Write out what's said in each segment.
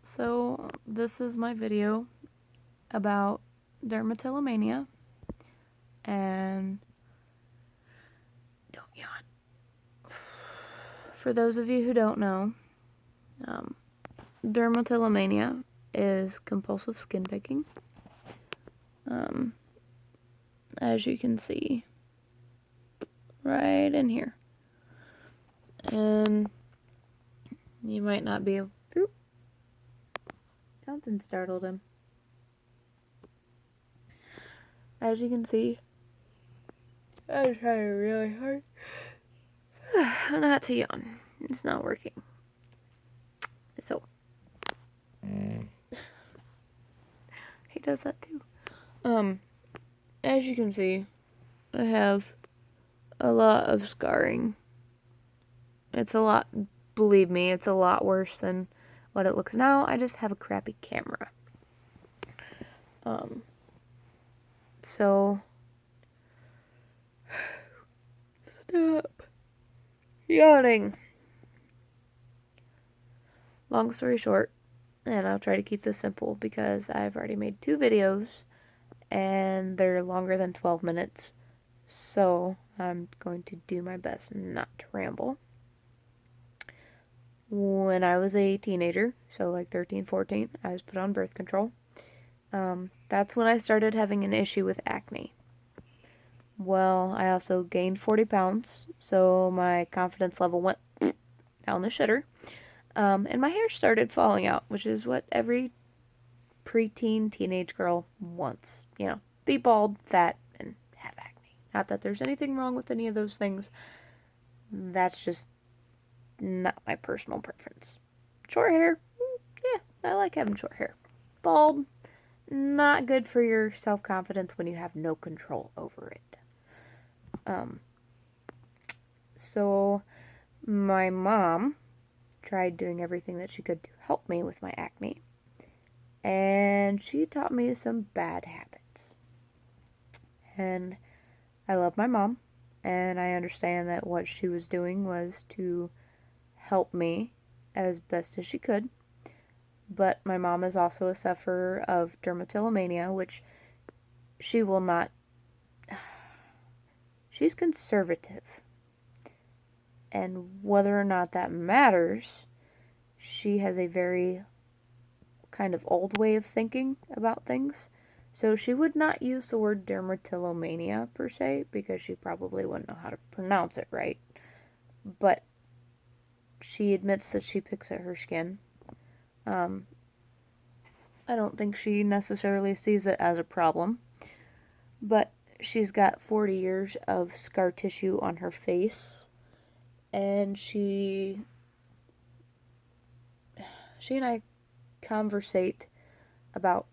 So, this is my video about dermatilomania, and don't yawn. For those of you who don't know, dermatilomania is compulsive skin picking. As you can see, right in here. And you might not be able... Oop. Something startled him. As you can see, I'm trying really hard not to yawn. It's not working. So, he does that too. As you can see, I have a lot of scarring. It's a lot, believe me, it's a lot worse than what it looks now. I just have a crappy camera. So, stop yawning. Long story short, and I'll try to keep this simple because I've already made 2 videos and they're longer than 12 minutes. So, I'm going to do my best not to ramble. When I was a teenager, so like 13, 14, I was put on birth control. That's when I started having an issue with acne. Well, I also gained 40 pounds, so my confidence level went down the shitter. And my hair started falling out, which is what every preteen teenage girl wants. You know, be bald, fat, and have acne. Not that there's anything wrong with any of those things. That's just not my personal preference. Short hair, yeah, I like having short hair. Bald, not good for your self-confidence when you have no control over it. So my mom tried doing everything that she could to help me with my acne, and she taught me some bad habits. And I love my mom, and I understand that what she was doing was to help me as best as she could. But my mom is also a sufferer of dermatilomania, which she will not... She's conservative. And whether or not that matters, she has a very kind of old way of thinking about things. So she would not use the word dermatilomania per se, because she probably wouldn't know how to pronounce it right. But she admits that she picks at her skin. I don't think she necessarily sees it as a problem, but she's got 40 years of scar tissue on her face, and she and I conversate about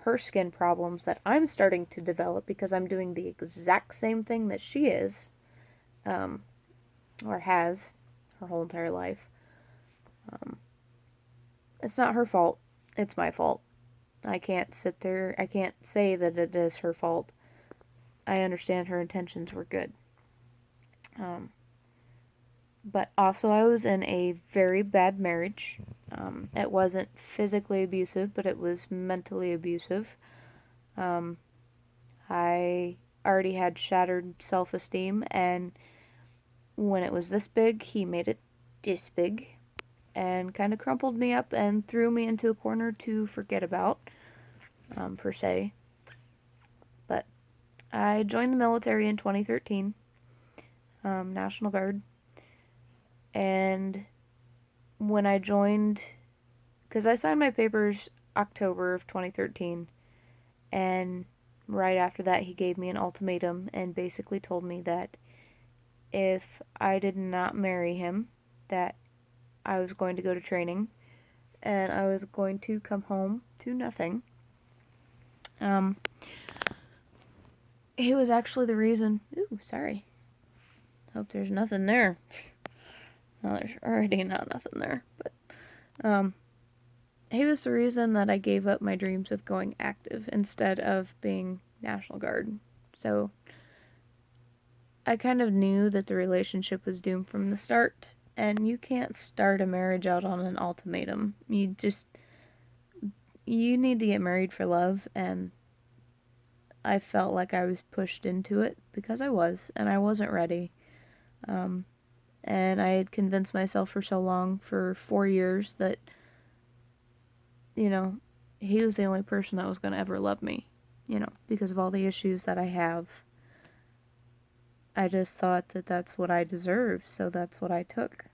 her skin problems that I'm starting to develop because I'm doing the exact same thing that she is, or has her whole entire life. It's not her fault. It's my fault. I can't say that it is her fault. I understand her intentions were good. But also I was in a very bad marriage. It wasn't physically abusive, but it was mentally abusive. I already had shattered self-esteem, and when it was this big, he made it this big and kind of crumpled me up and threw me into a corner to forget about, per se. But I joined the military in 2013, National Guard, and when I joined, because I signed my papers October of 2013, and right after that he gave me an ultimatum and basically told me that if I did not marry him, that I was going to go to training, and I was going to come home to nothing. He was actually the reason... Ooh, sorry. Hope there's nothing there. Well, there's already not nothing there, but, he was the reason that I gave up my dreams of going active instead of being National Guard. So, I kind of knew that the relationship was doomed from the start, And you can't start a marriage out on an ultimatum. You need to get married for love, and I felt like I was pushed into it because I was, and I wasn't ready. And I had convinced myself for so long, for 4 years, that, he was the only person that was going to ever love me, because of all the issues that I have. I just thought that that's what I deserved, so that's what I took.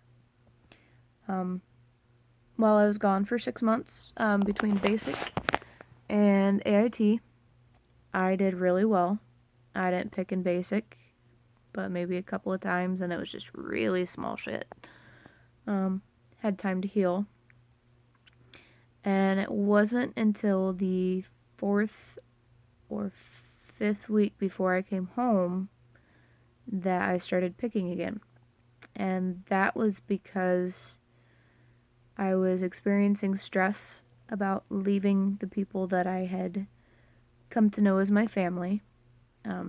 While I was gone for 6 months, between basic and AIT, I did really well. I didn't pick in basic, but maybe a couple of times, and it was just really small shit. Had time to heal. And it wasn't until the 4th or 5th week before I came home that I started picking again. And that was because I was experiencing stress about leaving the people that I had come to know as my family.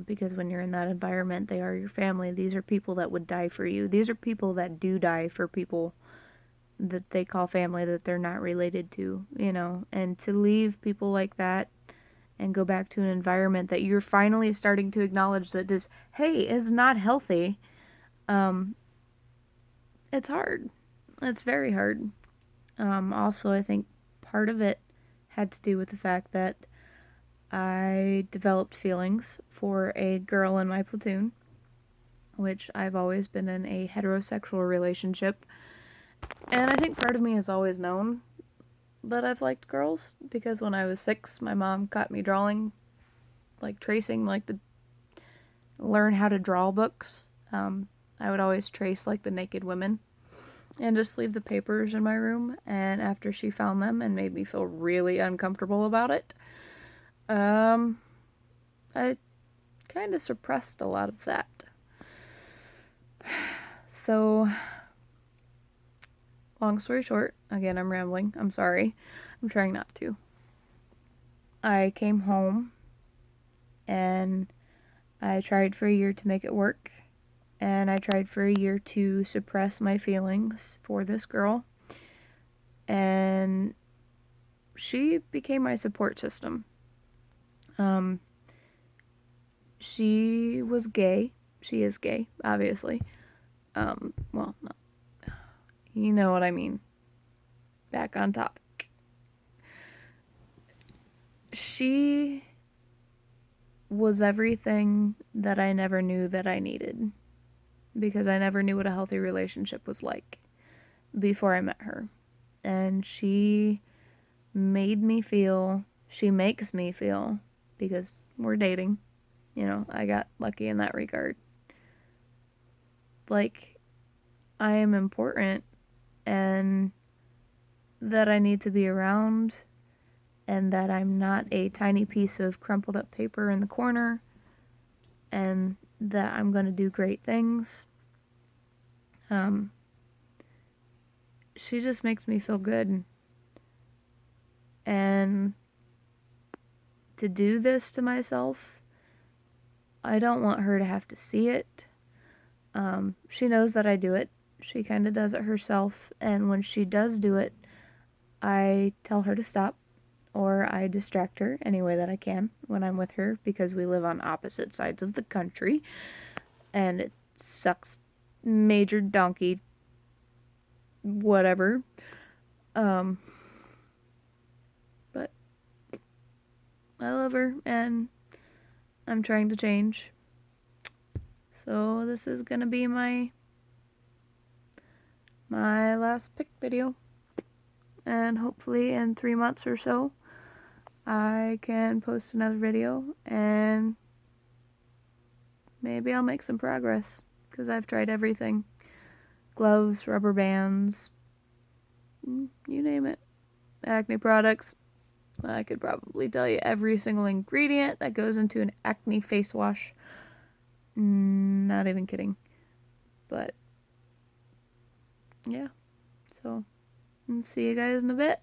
Because when you're in that environment, they are your family. These are people that would die for you. These are people that do die for people that they call family that they're not related to, And to leave people like that and go back to an environment that you're finally starting to acknowledge that this, hey, is not healthy, it's hard. It's very hard. Also, I think part of it had to do with the fact that I developed feelings for a girl in my platoon, which I've always been in a heterosexual relationship. And I think part of me has always known that I've liked girls, because when I was 6, my mom caught me drawing, tracing, the learn how to draw books. I would always trace, the naked women and just leave the papers in my room. And after she found them and made me feel really uncomfortable about it, I kind of suppressed a lot of that. So, long story short, again, I'm rambling. I'm sorry. I'm trying not to. I came home and I tried for a year to make it work. And I tried for a year to suppress my feelings for this girl. And she became my support system. She was gay. She is gay, obviously. Well, no. You know what I mean. Back on topic. She was everything that I never knew that I needed, because I never knew what a healthy relationship was like before I met her. And she made me feel, she makes me feel, because we're dating, I got lucky in that regard, like I am important and that I need to be around, and that I'm not a tiny piece of crumpled up paper in the corner, and that I'm going to do great things. She just makes me feel good. And to do this to myself, I don't want her to have to see it. She knows that I do it. She kind of does it herself. And when she does do it, I tell her to stop, or I distract her any way that I can when I'm with her, because we live on opposite sides of the country. And it sucks. Major donkey. Whatever. But I love her, and I'm trying to change. So this is gonna be my last pick video. And hopefully in 3 months or so, I can post another video, and maybe I'll make some progress, because I've tried everything. Gloves, rubber bands, you name it. Acne products. I could probably tell you every single ingredient that goes into an acne face wash. Not even kidding. But, yeah. So, see you guys in a bit.